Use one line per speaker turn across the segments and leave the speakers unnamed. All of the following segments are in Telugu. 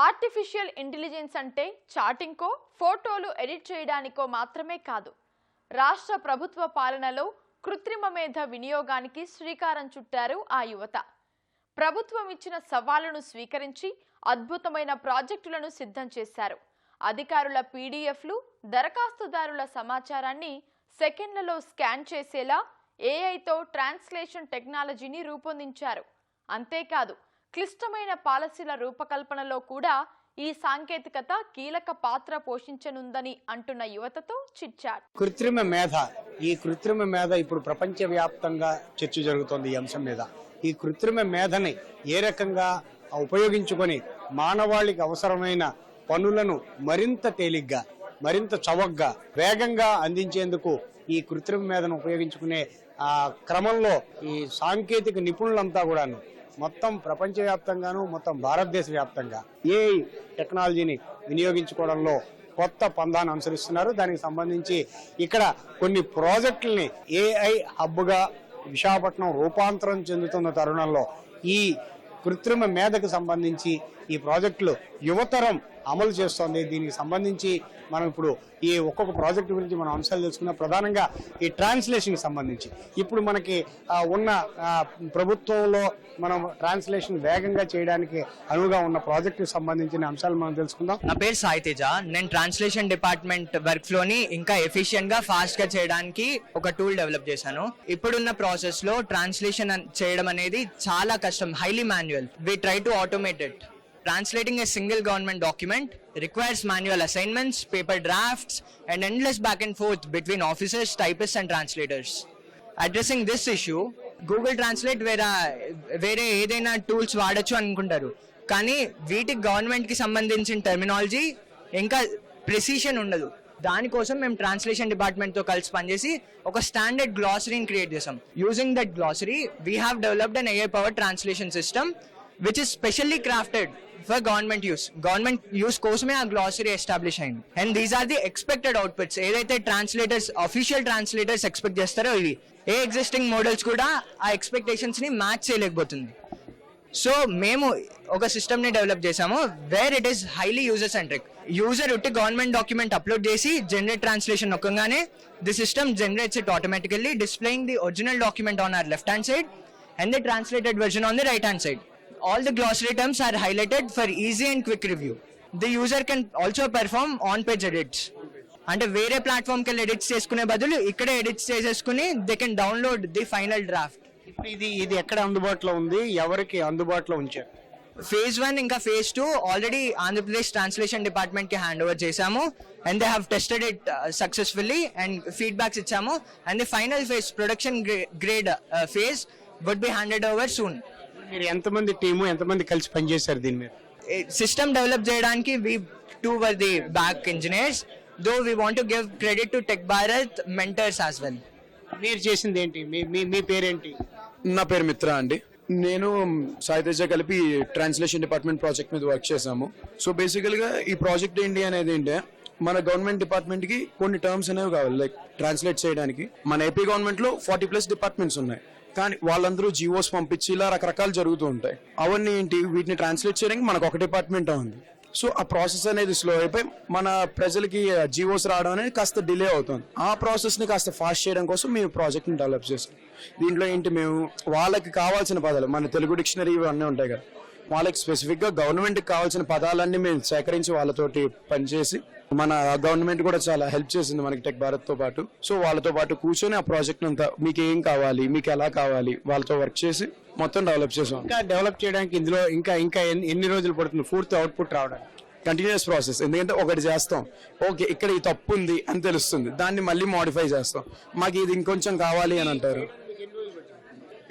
ఆర్టిఫిషియల్ ఇంటెలిజెన్స్ అంటే చాటింగ్కో ఫోటోలు ఎడిట్ చేయడానికో మాత్రమే కాదు. రాష్ట్ర ప్రభుత్వ పాలనలో కృత్రిమ మేధ వినియోగానికి శ్రీకారం చుట్టారు ఆ యువత. ప్రభుత్వం ఇచ్చిన సవాలును స్వీకరించి అద్భుతమైన ప్రాజెక్టులను సిద్ధం చేశారు. అధికారుల పీడీఎఫ్లు, దరఖాస్తుదారుల సమాచారాన్ని సెకండ్లలో స్కాన్ చేసేలా ఏఐతో ట్రాన్స్లేషన్ టెక్నాలజీని రూపొందించారు. అంతేకాదు, క్లిష్టమైన పాలసీల రూపకల్పనలో కూడా ఈ సాంకేతికత కీలక పాత్ర పోషించనుందని అంటున్న యువతతో చిట్చాట్.
కృత్రిమ మేధ ఇప్పుడు ప్రపంచవ్యాప్తంగా చర్చ జరుగుతోంది. ఈ అంశం మీద ఈ కృత్రిమ మేధని ఏ రకంగా ఉపయోగించుకొని మానవాళికి అవసరమైన పనులను మరింత తేలిగ్గా, మరింత చవకగా, వేగంగా అందించేందుకు ఈ కృత్రిమ మేధను ఉపయోగించుకునే క్రమంలో ఈ సాంకేతిక నిపుణులంతా కూడాను మొత్తం ప్రపంచవ్యాప్తంగాను, మొత్తం భారతదేశ వ్యాప్తంగా ఏఐ టెక్నాలజీని వినియోగించుకోవడంలో కొత్త పందాన్ని అనుసరిస్తున్నారు. దానికి సంబంధించి ఇక్కడ కొన్ని ప్రాజెక్టుల్ని ఏఐ హబ్గా విశాఖపట్నం రూపాంతరం చెందుతున్న తరుణంలో ఈ కృత్రిమ మేధకు సంబంధించి ఈ ప్రాజెక్టులు యువతరం అమలు చేస్తోంది. దీనికి సంబంధించి మనం ఇప్పుడు ఈ ఒక్కొక్క ప్రాజెక్టు గురించి మనం అంశాలు తెలుసుకున్న ప్రధానంగా ఈ ట్రాన్స్లేషన్కి సంబంధించి ఇప్పుడు మనకి ఉన్న ప్రభుత్వంలో మనం ట్రాన్స్లేషన్ వేగంగా చేయడానికి అనువుగా ఉన్న ప్రాజెక్టుకి సంబంధించిన అంశాలు మనం తెలుసుకుందాం.
నా పేరు సాయి తేజ. నేను ట్రాన్స్లేషన్ డిపార్ట్మెంట్ వర్క్ ఫ్లోని ఇంకా ఎఫిషియెంట్ గా ఫాస్ట్ గా చేయడానికి ఒక టూల్ డెవలప్ చేశాను. ఇప్పుడున్న ప్రాసెస్ లో ట్రాన్స్లేషన్ చేయడం అనేది చాలా కష్టం, highly manual. We try to automate it. Translating a single government document requires manual assignments, paper drafts, and endless back and forth between officers, typists, and translators. Addressing this issue, Google Translate వేరే ఏదైనా టూల్స్ వాడచ్చు అనుకుంటారు, కానీ వీటికి గవర్నమెంట్ కి సంబంధించిన టెర్మినాలజీ ఇంకా ప్రెసిషన్ ఉండదు. దానికోసం మేము ట్రాన్స్లేషన్ డిపార్ట్మెంట్ తో కలిసి పనిచేసి ఒక స్టాండర్డ్ గ్లాసరీని క్రియేట్ చేసాం. Using that glossary we have developed an AI powered translation system which is specially crafted for government use. Government use కోసమే ఆ గ్లాసరీ ఎస్టాబ్లిష్ అయింది. And these are the expected outputs. ఏదైతే ట్రాన్స్లేటర్స్, అఫీషియల్ ట్రాన్స్లేటర్స్ ఎక్స్పెక్ట్ చేస్తారో ఇవి ఏ ఎగ్జిస్టింగ్ మోడల్స్ కూడా ఆ ఎక్స్పెక్టేషన్స్ ని మ్యాచ్ చేయలేకపోతుంది. సో మేము ఒక సిస్టమ్ ని డెవలప్ చేసాము where it is highly user centric. User ఉట్టి గవర్నమెంట్ డాక్యుమెంట్ అప్లోడ్ చేసి జనరేట్ ట్రాన్స్లేషన్ నొక్కగానే the system generates it automatically, displaying the original document on our left hand side and the translated version on the right hand side. All the glossary terms are highlighted for easy and quick review. The user can also perform on-page edits. అంటే వేరే ప్లాట్ఫామ్ కి ఎడిట్స్ చేసుకునే బదులు ఇక్కడే ఎడిట్స్ చేసేసుకుని they can download the final draft.
ఇది ఎక్కడ అందుబాటులో ఉంది, ఎవరికి అందుబాటులో ఉంచారు?
Phase 1 ఇంకా Phase 2 already Andhra Pradesh translation department కి హ్యాండ్ ఓవర్ చేసాము and they have tested it successfully and feedbacks ఇచ్చాము. And the final phase, production grade phase would be handed over soon.
మీరు ఎంతమంది టీము, ఎంతమంది కలిసి పనిచేశారు దీని మీద?
సిస్టమ్ డెవలప్ చేయడానికి we two were the back engineers, though we want to give credit to Tech Bharat mentors as well.
మీరు చేసింది ఏంటి? మీ పేరేంటి?
నా పేరు మిత్ర అండి. నేను సాయి తేజ కలిపి ట్రాన్స్లేషన్ డిపార్ట్మెంట్ ప్రాజెక్ట్ మీద వర్క్ చేశాము. సో బేసికల్ గా ఈ ప్రాజెక్ట్ ఏంటి అనేది ఏంటంటే, మన గవర్నమెంట్ డిపార్ట్మెంట్ కి కొన్ని టర్మ్స్ అనేవి కావాలి లైక్ ట్రాన్స్లేట్ చేయడానికి. మన ఏపీ గవర్నమెంట్ లో 40+ డిపార్ట్మెంట్స్ ఉన్నాయి, కానీ వాళ్ళందరూ జీవోస్ పంపించి ఇలా రకరకాలు జరుగుతూ ఉంటాయి. అవన్నీ ఏంటి, వీటిని ట్రాన్స్లేట్ చేయడానికి మనకు ఒక డిపార్ట్మెంట్ ఉంది. సో ఆ ప్రాసెస్ అనేది స్లో అయిపోయి మన ప్రజలకి జీవోస్ రావడం అనేది కాస్త డిలే అవుతుంది. ఆ ప్రాసెస్ ని కాస్త ఫాస్ట్ చేయడం కోసం మేము ప్రాజెక్ట్ ని డెవలప్ చేస్తాం. దీంట్లో ఏంటి, మేము వాళ్ళకి కావాల్సిన పదాలు, మన తెలుగు డిక్షనరీ ఇవన్నీ ఉంటాయి కదా, వాళ్ళకి స్పెసిఫిక్ గా గవర్నమెంట్ కి కావాల్సిన పదాలన్నీ మేము సేకరించి వాళ్ళతోటి పనిచేసి, మన గవర్నమెంట్ కూడా చాలా హెల్ప్ చేసింది మనకి టెక్ భారత్ తో పాటు. సో వాళ్ళతో పాటు కూర్చొని ఆ ప్రాజెక్ట్ అంతా మీకు ఏం కావాలి, మీకు ఎలా కావాలి, వాళ్ళతో వర్క్ చేసి మొత్తం డెవలప్ చేసాం.
ఇంకా డెవలప్ చేయడానికి ఇందులో ఇంకా ఎన్ని రోజులు పడుతుంది పూర్తి అవుట్పుట్ రావడానికి?
Continuous process. ఎందుకంటే ఒకటి చేస్తాం, ఓకే ఇక్కడ ఈ తప్పు ఉంది అని తెలుస్తుంది, దాన్ని మళ్ళీ మోడిఫై చేస్తాం, మాకు ఇది ఇంకొంచెం కావాలి అని అంటారు.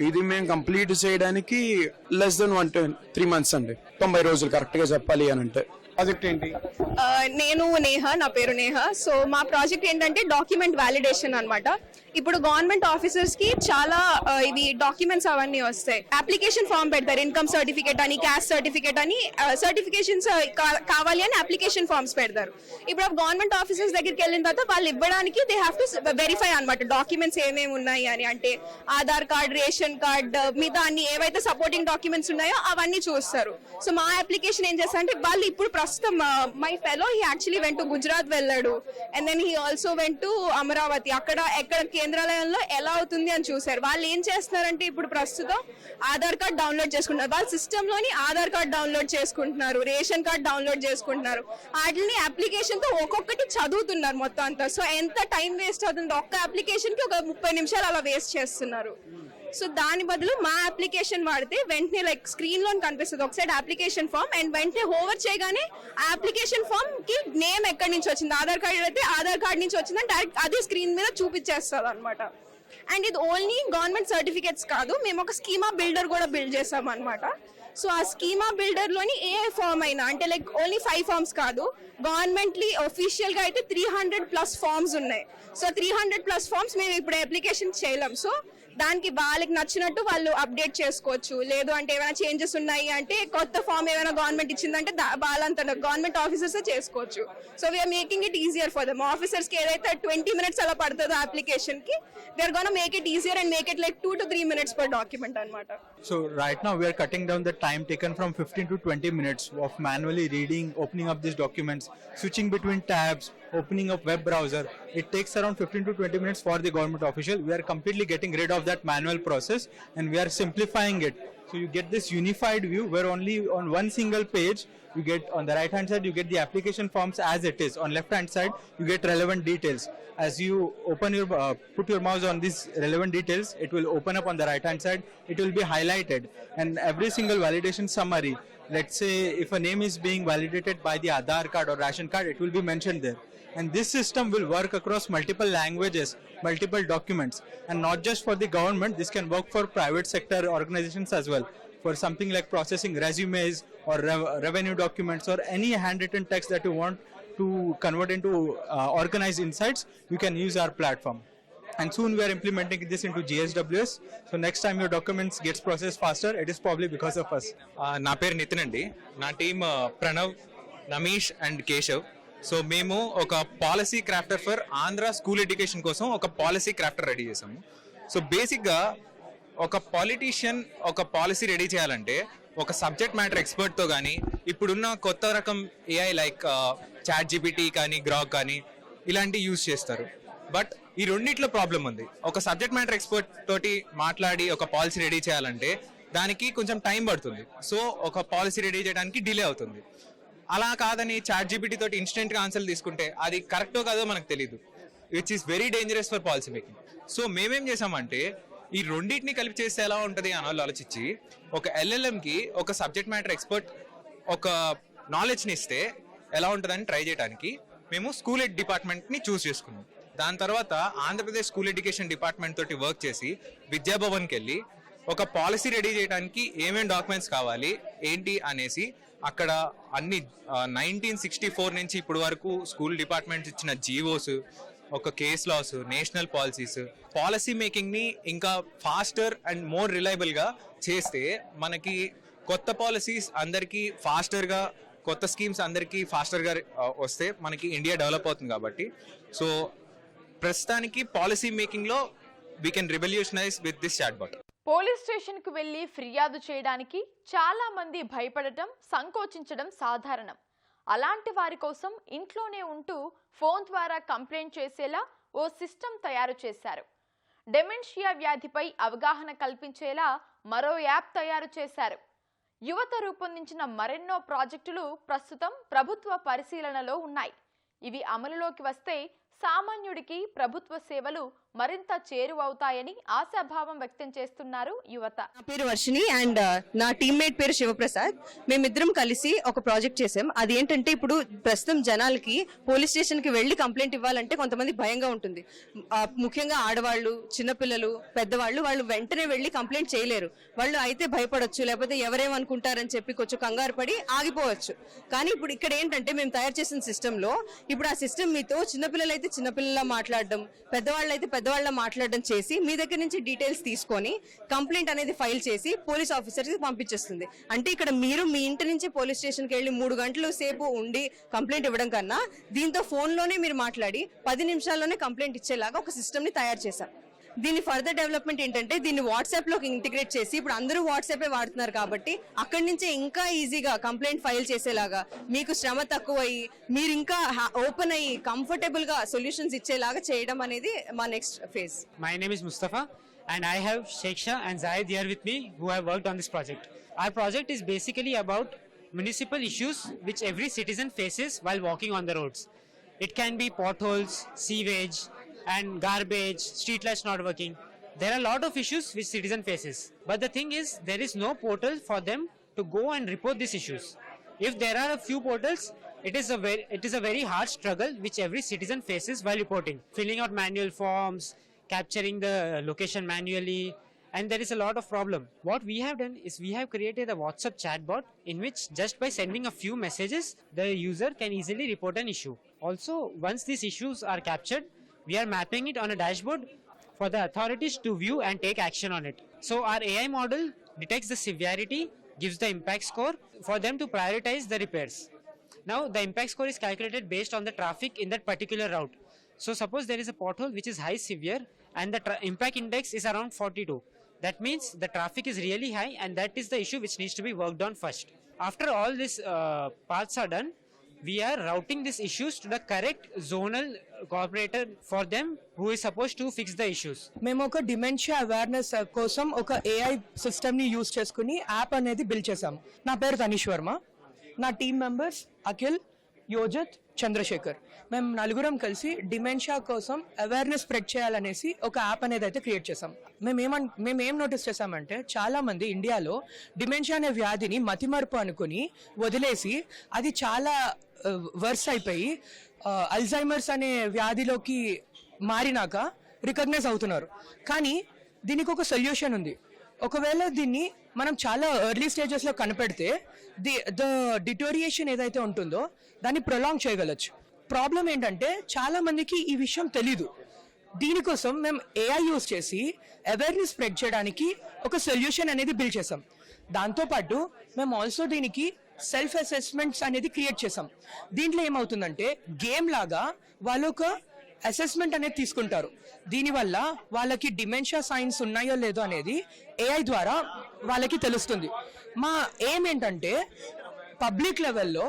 ఇది మేము కంప్లీట్ చేయడానికి less than 3 months అండి. 90 రోజులు కరెక్ట్ గా చెప్పాలి అని అంటే.
ప్రాజెక్ట్ ఏంటి?
నేను నేహ, నా పేరు నేహ. సో మా ప్రాజెక్ట్ ఏంటంటే డాక్యుమెంట్ వ్యాలిడేషన్ అన్నమాట. ఇప్పుడు గవర్నమెంట్ ఆఫీసర్స్ కి చాలా ఇవి డాక్యుమెంట్స్ అవన్నీ వస్తాయి. అప్లికేషన్ ఫామ్ పెడతారు, ఇన్కమ్ సర్టిఫికేట్ అని, క్యాస్ట్ సర్టిఫికేట్ అని, సర్టిఫికేషన్స్ కావాలి అని అప్లికేషన్ ఫామ్స్ పెడతారు. ఇప్పుడు గవర్నమెంట్ ఆఫీసర్స్ దగ్గరికి వెళ్ళిన తర్వాత వాళ్ళు ఇవ్వడానికి దే హ్యావ్ టు వెరిఫై అన్నమాట డాక్యుమెంట్స్ ఏమేమి ఉన్నాయి అని. అంటే ఆధార్ కార్డ్, రేషన్ కార్డ్, మిగతా అన్ని ఏవైతే సపోర్టింగ్ డాక్యుమెంట్స్ ఉన్నాయో అవన్నీ చూస్తారు. సో మా అప్లికేషన్ ఏం చేస్తా అంటే వాళ్ళు ఇప్పుడు ప్రస్తుతం my fellow he actually went to Gujarat వెళ్ళాడు, and then he also went to Amaravati. అక్కడ ఎక్కడ కేంద్రాలయంలో ఎలా అవుతుంది అని చూసారు. వాళ్ళు ఏం చేస్తున్నారంటే ఇప్పుడు ప్రస్తుతం ఆధార్ కార్డ్ డౌన్లోడ్ చేసుకుంటున్నారు, వాళ్ళ సిస్టమ్ లోని ఆధార్ కార్డ్ డౌన్లోడ్ చేసుకుంటున్నారు, రేషన్ కార్డ్ డౌన్లోడ్ చేసుకుంటున్నారు. వాటిని అప్లికేషన్ తో ఒక్కొక్కటి చదువుతున్నారు మొత్తం అంతా. సో ఎంత టైం వేస్ట్ అవుతుంది, ఒక్క అప్లికేషన్ కి ఒక 30 నిమిషాలు అలా వేస్ట్ చేస్తున్నారు. సో దాని బదులు మా అప్లికేషన్ వాడితే వెంటనే లైక్ స్క్రీన్ లో కనిపిస్తుంది ఒక సైడ్ అప్లికేషన్ ఫామ్, అండ్ వెంటనే హోవర్ చేయగానే ఆ అప్లికేషన్ ఫామ్ కి నేమ్ ఎక్కడి నుంచి వచ్చింది, ఆధార్ కార్డ్ అయితే ఆధార్ కార్డ్ నుంచి వచ్చిందని డైరెక్ట్ అదే స్క్రీన్ మీద చూపించేస్తుంది అనమాట. అండ్ ఇది ఓన్లీ గవర్నమెంట్ సర్టిఫికేట్స్ కాదు, మేము ఒక స్కీమా బిల్డర్ కూడా బిల్డ్ చేసాం అనమాట. సో ఆ స్కీమా బిల్డర్ లోని ఏ ఫామ్ అయినా అంటే లైక్ ఓన్లీ 5 ఫార్మ్స్ కాదు, గవర్నమెంట్లీ ఒఫీషియల్ గా అయితే 300+ ఫార్మ్స్ ఉన్నాయి. సో 300+ ఫార్మ్స్ మేము ఇప్పుడు అప్లికేషన్ చేయలేం. సో దానికి వాళ్ళకి నచ్చినట్టు వాళ్ళు అప్డేట్ చేసుకోవచ్చు. లేదు అంటే ఏమైనా చేంజెస్ ఉన్నాయి అంటే కొత్త ఫామ్ ఏమైనా గవర్నమెంట్ ఇచ్చిందంటే వాళ్ళంతా గవర్నమెంట్ ఆఫీసర్స్ చేసుకోవచ్చు. So we are making it easier for them. Officers కి ఏదైతే 20 minutes అలా పడుతుందో అప్లికేషన్ కి, they are gonna make it easier and make it like 2 to 3 minutes per document అన్నమాట.
So right now we are cutting down the time taken from 15 to 20 minutes of manually reading, opening up these documents, switching between tabs, opening up web browser. It takes around 15 to 20 minutes for the government official. We are completely getting rid of that manual process and we are simplifying it. So you get this unified view where only on one single page you get, on the right hand side you get the application forms as it is, on left hand side you get relevant details. As you open your put your mouse on these relevant details, it will open up on the right hand side, it will be highlighted, and every single validation summary, let's say if a name is being validated by the Aadhaar card or ration card, it will be mentioned there. And this system will work across multiple languages, multiple documents, and not just for the government, this can work for private sector organizations as well. For something like processing resumes or revenue documents or any handwritten text that you want to convert into organized insights, you can use our platform. And soon we are implementing this into GSWS. So next time your documents gets processed faster, it is probably because of us.
నా పేరు నితిన్ అండి. నా team Pranav, Namish and Keshav. So మేము ఒక policy crafter for Andhra school education కోసం ఒక పాలసీ క్రాఫ్టర్ రెడీ చేసాము. సో బేసిక్గా ఒక పాలిటీషియన్ ఒక పాలసీ రెడీ చేయాలంటే ఒక సబ్జెక్ట్ మ్యాటర్ ఎక్స్పర్ట్తో కానీ, ఇప్పుడున్న కొత్త రకం ఏఐ లైక్ చాట్ జీపీటీ కానీ, గ్రాక్ కానీ ఇలాంటివి యూజ్ చేస్తారు. బట్ ఈ రెండిట్లో ప్రాబ్లం ఉంది. ఒక సబ్జెక్ట్ మ్యాటర్ ఎక్స్పర్ట్ తోటి మాట్లాడి ఒక పాలసీ రెడీ చేయాలంటే దానికి కొంచెం టైం పడుతుంది. సో ఒక పాలసీ రెడీ చేయడానికి డిలే అవుతుంది. అలా కాదని చాట్ జీపీటీ తోటి ఇన్స్టెంట్గా ఆన్సర్లు తీసుకుంటే అది కరెక్టో కాదో మనకు తెలియదు, which is very dangerous for policy making. So మేమేం చేసామంటే ఈ రెండింటిని కలిపి చేస్తే ఎలా ఉంటుంది అని ఆలోచించి ఒక ఎల్ఎల్ఎంకి ఒక సబ్జెక్ట్ మ్యాటర్ ఎక్స్పర్ట్ ఒక నాలెడ్జ్ని ఇస్తే ఎలా ఉంటుందని ట్రై చేయడానికి మేము స్కూల్ ఎడ్ డిపార్ట్మెంట్ని చూస్ చేసుకున్నాం. దాని తర్వాత ఆంధ్రప్రదేశ్ స్కూల్ ఎడ్యుకేషన్ డిపార్ట్మెంట్ తోటి వర్క్ చేసి విద్యాభవన్కి వెళ్ళి ఒక పాలసీ రెడీ చేయడానికి ఏమేమి డాక్యుమెంట్స్ కావాలి ఏంటి అనేసి అక్కడ అన్ని 1964 నుంచి ఇప్పటి వరకు స్కూల్ డిపార్ట్మెంట్స్ ఇచ్చిన జీవోస్, ఒక case laws, national policies, policy మేకింగ్ని ఇంకా ఫాస్టర్ అండ్ మోర్ రిలయబుల్గా చేస్తే మనకి కొత్త పాలసీస్ అందరికీ ఫాస్టర్గా, కొత్త స్కీమ్స్ అందరికీ ఫాస్టర్గా వస్తే మనకి ఇండియా డెవలప్ అవుతుంది. కాబట్టి సో ప్రస్తుతానికి పాలసీ మేకింగ్లో we can revolutionize with this chatbot.
Police స్టేషన్కు వెళ్లి ఫిర్యాదు చేయడానికి చాలా మంది భయపడటం, సంకోచించడం సాధారణం. అలాంటి వారి కోసం ఇంట్లోనే ఉంటూ ఫోన్ ద్వారా కంప్లైంట్ చేసేలా ఓ సిస్టమ్ తయారు చేశారు. డెమెన్షియా వ్యాధిపై అవగాహన కల్పించేలా మరో యాప్ తయారు చేశారు. యువత రూపొందించిన మరెన్నో ప్రాజెక్టులు ప్రస్తుతం ప్రభుత్వ పరిశీలనలో ఉన్నాయి. ఇవి అమలులోకి వస్తే సామాన్యుడికి ప్రభుత్వ సేవలు మరింత చేరువవుతాయని ఆశాభావం వ్యక్తం చేస్తున్నారు యువత.
నా పేరు వర్షిని అండ్ నా టీమ్మేట్ పేరు శివప్రసాద్. మేమిద్దరం కలిసి ఒక ప్రాజెక్ట్ చేసాం. అది ఏంటంటే ఇప్పుడు ప్రస్తుతం జనాలకి పోలీస్ స్టేషన్ కి వెళ్లి కంప్లైంట్ ఇవ్వాలంటే కొంతమంది భయంగా ఉంటుంది. ముఖ్యంగా ఆడవాళ్ళు, చిన్నపిల్లలు, పెద్దవాళ్ళు, వాళ్ళు వెంటనే వెళ్లి కంప్లైంట్ చేయలేరు. వాళ్ళు అయితే భయపడొచ్చు, లేకపోతే ఎవరేమనుకుంటారని చెప్పి కొంచెం కంగారు పడి ఆగిపోవచ్చు. కానీ ఇప్పుడు ఇక్కడ ఏంటంటే మేము తయారు చేసిన సిస్టమ్ లో ఇప్పుడు ఆ సిస్టమ్ మీతో చిన్నపిల్లలు అయితే అయితే చిన్నపిల్లల మాట్లాడడం, పెద్దవాళ్ళు అయితే పెద్దవాళ్ళ మాట్లాడడం చేసి మీ దగ్గర నుంచి డీటెయిల్స్ తీసుకొని కంప్లైంట్ అనేది ఫైల్ చేసి పోలీస్ ఆఫీసర్కి పంపించేస్తుంది. అంటే ఇక్కడ మీరు మీ ఇంటి నుంచి పోలీస్ స్టేషన్కి వెళ్ళి 3 గంటలు సేపు ఉండి కంప్లైంట్ ఇవ్వడం కన్నా దీంతో ఫోన్లోనే మీరు మాట్లాడి 10 నిమిషాల్లోనే కంప్లైంట్ ఇచ్చేలాగా ఒక సిస్టమ్ని తయారు చేశాం. దీని ఫర్దర్ డెవలప్మెంట్ ఏంటంటే దీన్ని వాట్సాప్లోకి ఇంటిగ్రేట్ చేసి, ఇప్పుడు అందరూ వాట్సాపే వాడుతున్నారు కాబట్టి అక్కడి నుంచే ఇంకా ఈజీగా కంప్లైంట్ ఫైల్ చేసేలాగా, మీకు శ్రమ తక్కువయ్యి మీరు ఇంకా ఓపెన్ అయ్యి కంఫర్టబుల్గా సొల్యూషన్స్ ఇచ్చేలాగా చేయడం అనేది మా next phase.
My name is Mustafa and I have Sheikha and Zahid here with me who have worked on this project. Our project is basically about municipal issues which every citizen faces while walking on the roads. It can be potholes, sewage, and garbage, street lights not working. There are a lot of issues which citizen faces. But the thing is, there is no portal for them to go and report these issues. If there are a few portals, it is a very hard struggle which every citizen faces while reporting. Filling out manual forms, capturing the location manually, and there is a lot of problem. What we have done is we have created a WhatsApp chatbot in which just by sending a few messages, the user can easily report an issue. Also, once these issues are captured, we are mapping it on a dashboard for the authorities to view and take action on it. So our AI model detects the severity, gives the impact score for them to prioritize the repairs. Now the impact score is calculated based on the traffic in that particular route. So suppose there is a pothole which is high severe and the impact index is around 42. That means the traffic is really high and that is the issue which needs to be worked on first. After all these paths are done, we are routing these issues to the correct zonal cooperator for them who is supposed to fix the issues.
మేము ఒక డిమెన్షియా అవేర్నెస్ కోసం ఒక ఏఐ సిస్టమ్ని యూజ్ చేసుకుని యాప్ అనేది బిల్డ్ చేసాము. నా పేరు తనీష్ వర్మ, నా టీమ్ మెంబర్స్ అఖిల్, యోజిత్, చంద్రశేఖర్. మేము నలుగురం కలిసి డిమెన్షియా కోసం అవేర్నెస్ స్ప్రెడ్ చేయాలనేసి ఒక యాప్ అనేది అయితే క్రియేట్ చేసాం. మేమేం నోటీస్ చేసామంటే చాలా మంది ఇండియాలో డిమెన్షియా అనే వ్యాధిని మతిమరుపు అనుకుని వదిలేసి అది చాలా వర్స్ అయిపోయి అల్జైమర్స్ అనే వ్యాధిలోకి మారినాక రికగ్నైజ్ అవుతున్నారు. కానీ దీనికి ఒక సొల్యూషన్ ఉంది. ఒకవేళ దీన్ని మనం చాలా ఎర్లీ స్టేజెస్లో కనిపెడితే ద డిటోరియేషన్ ఏదైతే ఉంటుందో దాన్ని ప్రొలాంగ్ చేయగలచ్చు. ప్రాబ్లం ఏంటంటే చాలా మందికి ఈ విషయం తెలీదు. దీనికోసం మేము ఏఐ యూజ్ చేసి అవేర్నెస్ స్ప్రెడ్ చేయడానికి ఒక సొల్యూషన్ అనేది బిల్డ్ చేసాం. దాంతోపాటు మేము ఆల్సో దీనికి సెల్ఫ్ అసెస్మెంట్స్ అనేది క్రియేట్ చేసాం. దీంట్లో ఏమవుతుందంటే గేమ్ లాగా వాళ్ళు ఒక అసెస్మెంట్ అనేది తీసుకుంటారు. దీనివల్ల వాళ్ళకి డిమెన్షియా సైన్స్ ఉన్నాయో లేదో అనేది ఏఐ ద్వారా వాళ్ళకి తెలుస్తుంది. మా ఎయిమ్ ఏంటంటే పబ్లిక్ లెవెల్లో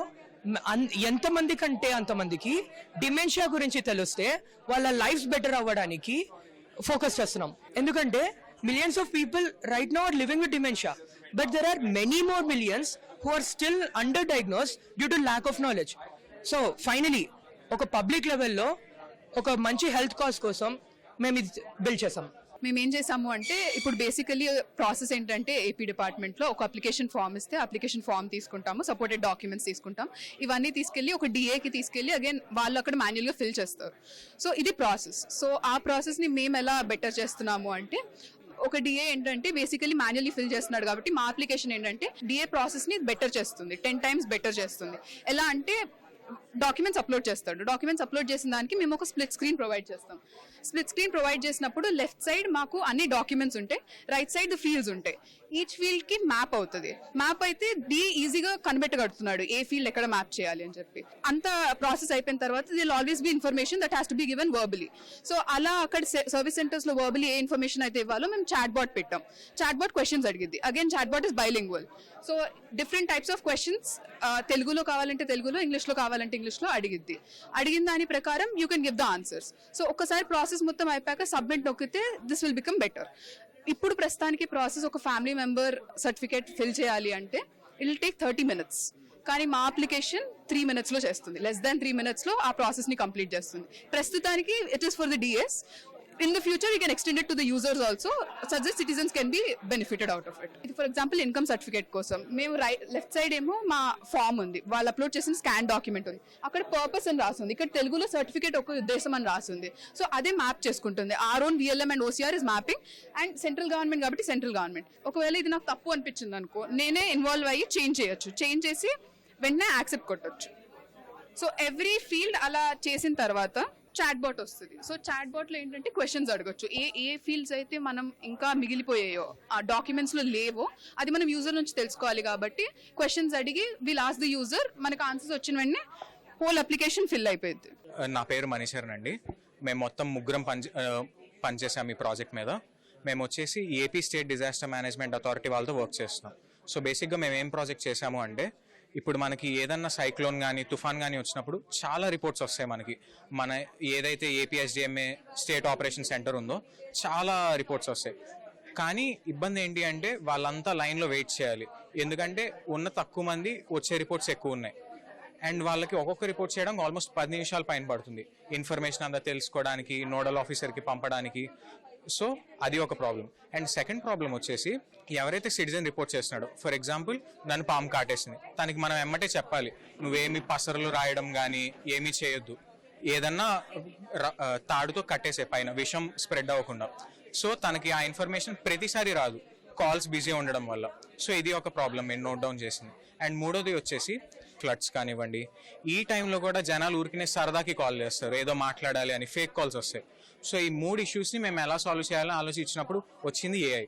ఎంతమంది కంటే అంతమందికి డిమెన్షియా గురించి తెలిస్తే వాళ్ళ లైఫ్స్ బెటర్ అవ్వడానికి ఫోకస్ చేస్తున్నాం. ఎందుకంటే millions of people right now are living with dementia, but there are many more millions who are still underdiagnosed due to lack of knowledge. So finally ఒక పబ్లిక్ లెవెల్లో ఒక మంచి హెల్త్ కాజ్ కోసం మేము ఇది బిల్డ్ చేసాం.
మేము ఏం చేసాము అంటే ఇప్పుడు బేసికలీ ప్రాసెస్ ఏంటంటే ఏపీ డిపార్ట్మెంట్లో ఒక అప్లికేషన్ ఫామ్ ఇస్తే అప్లికేషన్ ఫామ్ తీసుకుంటాము, సపోర్టెడ్ డాక్యుమెంట్స్ తీసుకుంటాం, ఇవన్నీ తీసుకెళ్ళి ఒక డిఏకి తీసుకెళ్ళి అగైన్ వాళ్ళు అక్కడ మాన్యువల్గా ఫిల్ చేస్తారు. సో ఇది ప్రాసెస్. సో ఆ ప్రాసెస్ని మేము ఎలా బెటర్ చేస్తున్నాము అంటే ఒక డిఏ ఏంటంటే బేసికలీ మాన్యువల్లీ ఫిల్ చేస్తున్నాడు కాబట్టి మా అప్లికేషన్ ఏంటంటే డిఏ ప్రాసెస్ని బెటర్ చేస్తుంది, 10 times బెటర్ చేస్తుంది. ఎలా అంటే డాక్యుమెంట్స్ అప్లోడ్ చేస్తాడు, డాక్యుమెంట్స్ అప్లోడ్ చేసిన దానికి మేము ఒక స్ప్లిట్ స్క్రీన్ ప్రొవైడ్ చేస్తాం. స్ప్లిట్ స్క్రీన్ ప్రొవైడ్ చేసినప్పుడు లెఫ్ట్ సైడ్ మాకు అన్ని డాక్యుమెంట్స్ ఉంటాయి, రైట్ సైడ్ ద ఫీల్డ్స్ ఉంటాయి. ఈచ్ ఫీల్డ్ కి మ్యాప్ అవుతుంది. మ్యాప్ అయితే ఈజీగా కనిపెట్టగడుతున్నాడు ఏ ఫీల్డ్ ఎక్కడ మ్యాప్ చేయాలి అని చెప్పి. అంత ప్రాసెస్ అయిపోయిన తర్వాత they'll always be information that has to be given verbally. So అలా అక్కడ సర్వీస్ సెంటర్స్ లో వర్బలీ ఏ ఇన్ఫర్మేషన్ అయితే ఇవ్వాలో మేము చాట్ బాట్ పెట్టాం. చాట్ బాట్ క్వశ్చన్స్ అడిగిద్ది. Again chatbot is bilingual. So different types of questions తెలుగులో కావాలంటే తెలుగులో, ఇంగ్లీష్లో కావాలంటే ఇంగ్లీష్లో అడిగిద్ది. అడిగిన దాని ప్రకారం you can give the answers. So ఒక్కసారి ప్రాసెస్ మొత్తం అయిపోయాక సబ్మిట్ నొక్కితే దిస్ విల్ బికమ్ బెటర్. ఇప్పుడు ప్రస్తుతానికి ప్రాసెస్ ఒక ఫ్యామిలీ మెంబర్ సర్టిఫికేట్ ఫిల్ చేయాలి అంటే ఇట్ విల్ టేక్ 30 minutes. కానీ మా అప్లికేషన్ 3 minutes లో చేస్తుంది. లెస్ దాన్ 3 minutes లో ఆ ప్రాసెస్ ని కంప్లీట్ చేస్తుంది. ప్రస్తుతానికి it is for the DS. In the future, we can extend it to the users also, such that citizens can be benefited out of it. For example, income certificate కోసం మేము లెఫ్ట్ సైడ్ ఏమో మా ఫామ్ ఉంది, వాళ్ళు అప్లోడ్ చేసిన స్కాన్ డాక్యుమెంట్ ఉంది, అక్కడ పర్పస్ అని రాస్తుంది, ఇక్కడ తెలుగులో సర్టిఫికేట్ ఒక ఉద్దేశం అని రాస్తుంది. సో అదే మ్యాప్ చేసుకుంటుంది. Our own VLM and OCR is mapping and central government కాబట్టి సెంట్రల్ గవర్నమెంట్. ఒకవేళ ఇది నాకు తప్పు అనిపించింది అనుకో, నేనే ఇన్వాల్వ్ అయ్యి చేంజ్ చేయొచ్చు, చేంజ్ చేసి వెంటనే యాక్సెప్ట్ కొట్టొచ్చు. సో ఎవ్రీ ఫీల్డ్ అలా చేసిన తర్వాత చాట్ బాట్ వస్తుంది. సో చాట్ బాట్లో ఏంటంటే క్వశ్చన్స్ అడగొచ్చు. ఏ ఫీల్డ్స్ అయితే మనం ఇంకా మిగిలిపోయాయో, ఆ డాక్యుమెంట్స్లో లేవో, అది మనం యూజర్ నుంచి తెలుసుకోవాలి. కాబట్టి క్వశ్చన్స్ అడిగి విల్ ఆస్క్ ది యూజర్, మనకు ఆన్సర్స్ వచ్చిన వెంటనే హోల్ అప్లికేషన్ ఫిల్ అయిపోయింది.
నా పేరు మనీశరణ్ అండి. మేము మొత్తం ముగ్గురం పనిచేసాం ఈ ప్రాజెక్ట్ మీద. మేము వచ్చేసి AP state disaster management authority వాళ్ళతో వర్క్ చేస్తున్నాం. సో బేసిక్గా మేము ఏం ప్రాజెక్ట్ చేసాము అంటే, ఇప్పుడు మనకి ఏదన్నా సైక్లోన్ కానీ తుఫాన్ కానీ వచ్చినప్పుడు చాలా రిపోర్ట్స్ వస్తాయి మనకి. మన ఏదైతే ఏపీఎస్డిఎంఏ స్టేట్ ఆపరేషన్ సెంటర్ ఉందో చాలా రిపోర్ట్స్ వస్తాయి. కానీ ఇబ్బంది ఏంటి అంటే వాళ్ళంతా లైన్లో వెయిట్ చేయాలి. ఎందుకంటే ఉన్న తక్కువ మంది, వచ్చే రిపోర్ట్స్ ఎక్కువ ఉన్నాయి. అండ్ వాళ్ళకి ఒక్కొక్క రిపోర్ట్ చేయడం ఆల్మోస్ట్ 10 నిమిషాల పైన పడుతుంది, ఇన్ఫర్మేషన్ అంతా తెలుసుకోవడానికి, నోడల్ ఆఫీసర్కి పంపడానికి. సో అది ఒక ప్రాబ్లం. అండ్ సెకండ్ ప్రాబ్లం వచ్చేసి, ఎవరైతే సిటిజన్ రిపోర్ట్ చేస్తున్నాడో, ఫర్ ఎగ్జాంపుల్ నన్ను పాము కాటేసింది, తనకి మనం ఎమ్మటే చెప్పాలి, నువ్వేమి పసరులు రాయడం కానీ ఏమీ చేయొద్దు, ఏదన్నా తాడుతో కట్టేసే పైన విషం స్ప్రెడ్ అవ్వకుండా. సో తనకి ఆ ఇన్ఫర్మేషన్ ప్రతిసారి రాదు, కాల్స్ బిజీ ఉండడం వల్ల. సో ఇది ఒక ప్రాబ్లం నేను నోట్ డౌన్ చేసింది. అండ్ మూడోది వచ్చేసి ఫ్లడ్స్ కానివ్వండి, ఈ టైంలో కూడా జనాలు ఊరికినే సరదాకి కాల్ చేస్తారు, ఏదో మాట్లాడాలి అని ఫేక్ కాల్స్ వస్తాయి. సో ఈ 3 ఇష్యూస్ని మేము ఎలా సాల్వ్ చేయాలని ఆలోచించినప్పుడు వచ్చింది ఏఐ.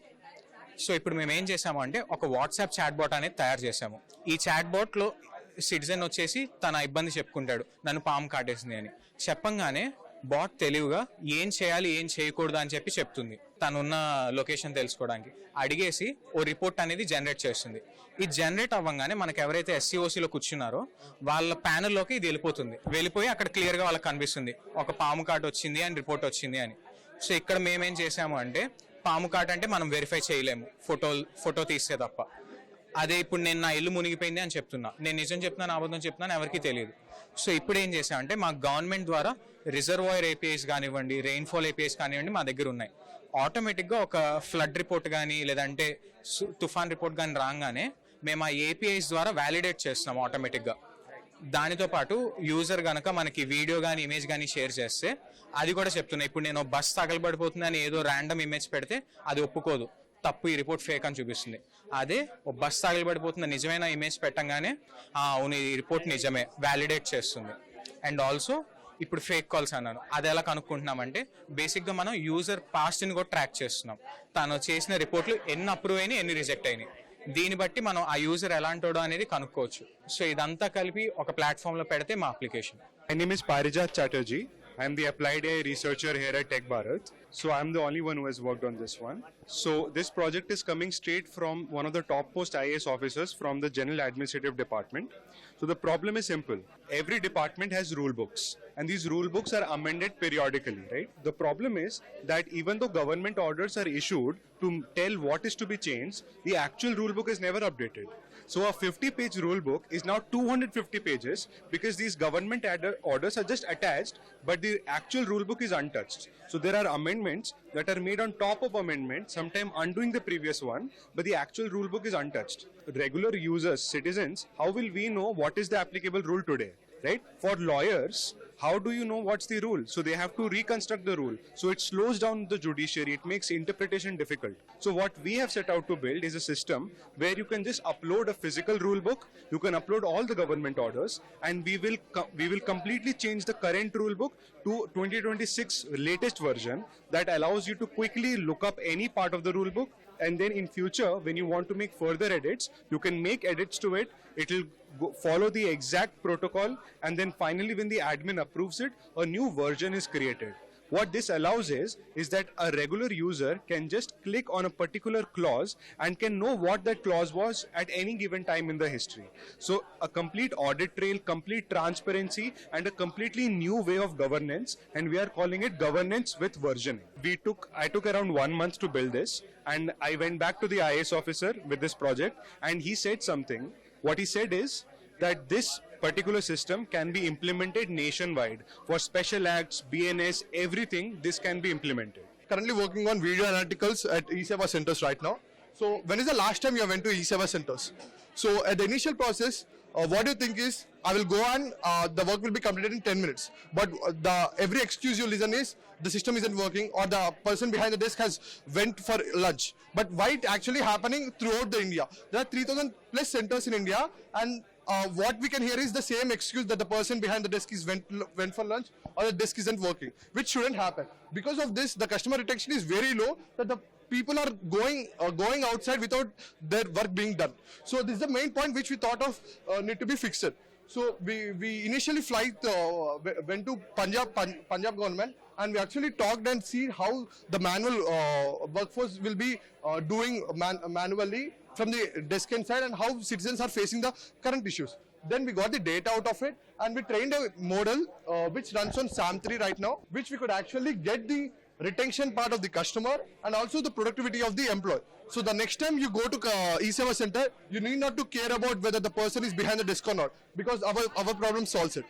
సో ఇప్పుడు మేము ఏం చేసాము అంటే, ఒక వాట్సాప్ చాట్ బాట్ అనేది తయారు చేసాము. ఈ చాట్ బాట్లో సిటిజన్ వచ్చేసి తన ఇబ్బంది చెప్పుకుంటాడు, నన్ను పాము కాటేసింది అని. చెప్పంగానే బాట్ తెలివిగా ఏం చేయాలి ఏం చేయకూడదు అని చెప్పి చెప్తుంది, తనున్న లొకేషన్ తెలుసుకోవడానికి. అడిగేసి ఓ రిపోర్ట్ అనేది జనరేట్ చేస్తుంది. ఇది జనరేట్ అవ్వగానే మనకు ఎవరైతే ఎస్సీఓసీలో కూర్చున్నారో వాళ్ళ ప్యానెల్లోకి ఇది వెళ్ళిపోయి అక్కడ క్లియర్గా వాళ్ళకి కనిపిస్తుంది, ఒక పాము కాటు వచ్చింది అని రిపోర్ట్ వచ్చింది అని. సో ఇక్కడ మేమేం చేసాము అంటే, పాము కాటు అంటే మనం వెరిఫై చేయలేము ఫోటో తీస్తే తప్ప. అదే ఇప్పుడు నేను నా ఇల్లు మునిగిపోయింది అని చెప్తున్నా, నేను నిజం చెప్తున్నాను అబద్ధం చెప్తున్నాను ఎవరికి తెలియదు. సో ఇప్పుడు ఏం చేసామంటే, మా గవర్నమెంట్ ద్వారా రిజర్వాయర్ ఏపీఐస్ కానివ్వండి, రెయిన్ఫాల్ ఏపీఐస్ కానివ్వండి మా దగ్గర ఉన్నాయి. ఆటోమేటిక్గా ఒక ఫ్లడ్ రిపోర్ట్ కానీ లేదంటే తుఫాన్ రిపోర్ట్ కానీ రాగానే మేము ఆ ఏపీఐస్ ద్వారా వ్యాలిడేట్ చేస్తున్నాం ఆటోమేటిక్గా. దానితో పాటు యూజర్ కనుక మనకి వీడియో కానీ ఇమేజ్ కానీ షేర్ చేస్తే అది కూడా చెప్తున్నాయి. ఇప్పుడు నేను బస్ తగలబడిపోతుందని ఏదో ర్యాండమ్ ఇమేజ్ పెడితే అది ఒప్పుకోదు, తప్పు, ఈ రిపోర్ట్ ఫేక్ అని చూపిస్తుంది. అదే ఓ బస్ తగలబడిపోతున్న నిజమైన ఇమేజ్ పెట్టంగానే అవును ఈ రిపోర్ట్ నిజమే, వ్యాలిడేట్ చేస్తుంది. అండ్ ఆల్సో ఇప్పుడు ఫేక్ కాల్స్ అన్నాను, అది ఎలా కనుక్కుంటున్నామంటే, బేసిక్గా మనం యూజర్ పాస్ట్ని కూడా ట్రాక్ చేస్తున్నాం. తను చేసిన రిపోర్ట్లు ఎన్ని అప్రూవ్ అయినాయి, ఎన్ని రిజెక్ట్ అయినాయి, దీన్ని బట్టి మనం ఆ యూజర్ ఎలాంటోడో అనేది కనుక్కోవచ్చు. సో ఇదంతా కలిపి ఒక ప్లాట్ఫామ్లో పెడితే మా application.
My name is Parijat Chatterjee. I am the applied AI researcher here at Tech Bharat. So I am the only one who has worked on this one. So this project is coming straight from one of the topmost IAS officers from the General Administrative Department. So the problem is simple. Every department has rule books and these rule books are amended periodically, right? The problem is that even though government orders are issued to tell what is to be changed, the actual rule book is never updated. So a 50-page rule book is now 250 pages because these government orders are just attached, but the actual rule book is untouched. So there are amendments that are made on top of amendments, sometimes undoing the previous one, but the actual rule book is untouched. Regular users, citizens, how will we know what is the applicable rule today, right? For lawyers, how do you know what's the rule? So they have to reconstruct the rule. So it slows down the judiciary. It makes interpretation difficult. So what we have set out to build is a system where you can just upload a physical rule book. You can upload all the government orders, and we will completely change the current rule book to 2026 latest version that allows you to quickly look up any part of the rule book. And then in future, when you want to make further edits, you can make edits to it. It will follow the exact protocol, and then finally when the admin approves it, a new version is created. What this allows is that a regular user can just click on a particular clause and can know what that clause was at any given time in the history. So a complete audit trail, complete transparency, and a completely new way of governance, and we are calling it governance with versioning. I took around 1 month to build this, and I went back to the IAS officer with this project, and he said something. What he said is that this particular system can be implemented nationwide. For special acts, BNS, everything, this can be implemented.
Currently working on video analyticals at eSeva centers right now. So when is the last time you went to eSeva centers? So at the initial process, what do you think is, I will go and the work will be completed in 10 minutes. But every excuse you listen is, the system isn't working or the person behind the desk has went for lunch. But why it actually happening throughout the India? There are 3,000 plus centers in India, and what we can hear is the same excuse that the person behind the desk is went for lunch or the desk isn't working, which shouldn't happen. Because of this, the customer retention is very low, that the people are going outside without their work being done. So this is the main point which we thought of need to be fixed. So we initially went to Punjab government, and we actually talked and see how the manual workforce will be doing manually from the desk inside, and how citizens are facing the current issues. Then we got the data out of it, and we trained a model which runs on SAM3 right now, which we could actually get the retention part of the customer and also the productivity of the employee. So the next time you go to e-Seva center, you need not to care about whether the person is behind the desk or not, because our problem solves it.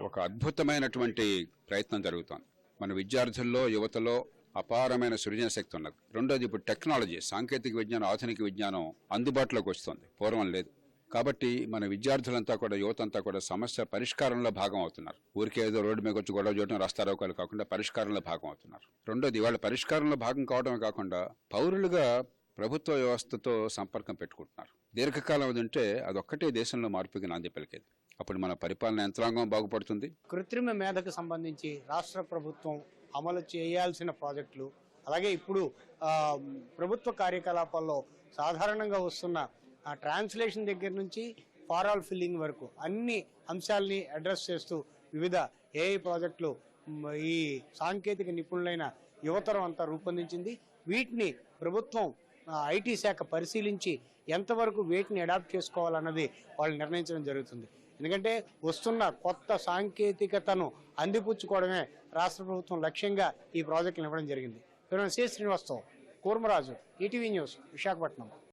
ఒక అద్భుతమైనటువంటి ప్రయత్నం జరుగుతోంది. మన విద్యార్థుల్లో యువతలో అపారమైన సృజన శక్తి ఉన్నది. రెండోది, ఇప్పుడు టెక్నాలజీ, సాంకేతిక విజ్ఞానం, ఆధునిక విజ్ఞానం అందుబాటులోకి వస్తుంది, పూర్వం లేదు. కాబట్టి మన విద్యార్థులంతా కూడా, యువతంతా కూడా సమస్య పరిష్కారంలో భాగం అవుతున్నారు. ఊరికే ఏదో రోడ్డు మీద వచ్చి గొడవ చేయడం, రాస్తారోకాలు కాకుండా పరిష్కారంలో భాగం అవుతున్నారు. రెండోది, వాళ్ళ పరిష్కారంలో భాగం కావడమే కాకుండా పౌరులుగా ప్రభుత్వ వ్యవస్థతో సంపర్కం పెట్టుకుంటున్నారు. దీర్ఘకాలం అది ఉంటే అదొక్కటే దేశంలో మార్పుకి నాంది పలికేది. అప్పుడు మన పరిపాలన యంత్రాంగం బాగుపడుతుంది.
కృత్రిమ మేధకు సంబంధించి రాష్ట్ర ప్రభుత్వం అమలు చేయాల్సిన ప్రాజెక్టులు, అలాగే ఇప్పుడు ప్రభుత్వ కార్యకలాపాల్లో సాధారణంగా వస్తున్న ట్రాన్స్లేషన్ దగ్గర నుంచి ఫారాల్ ఫిల్లింగ్ వరకు అన్ని అంశాలని అడ్రస్ చేస్తూ వివిధ ఏఐ ప్రాజెక్టులు ఈ సాంకేతిక నిపుణులైన యువతరం అంతా రూపొందించింది. వీటిని ప్రభుత్వం ఐటీ శాఖ పరిశీలించి ఎంతవరకు వీటిని అడాప్ట్ చేసుకోవాలన్నది వాళ్ళు నిర్ణయించడం జరుగుతుంది. ఎందుకంటే వస్తున్న కొత్త సాంకేతికతను అందిపుచ్చుకోవడమే రాష్ట్ర ప్రభుత్వం లక్ష్యంగా ఈ ప్రాజెక్టులు ఇవ్వడం జరిగింది. శ్రీనివాసరావు, కూర్మరాజు, ఈటీవీ న్యూస్, విశాఖపట్నం.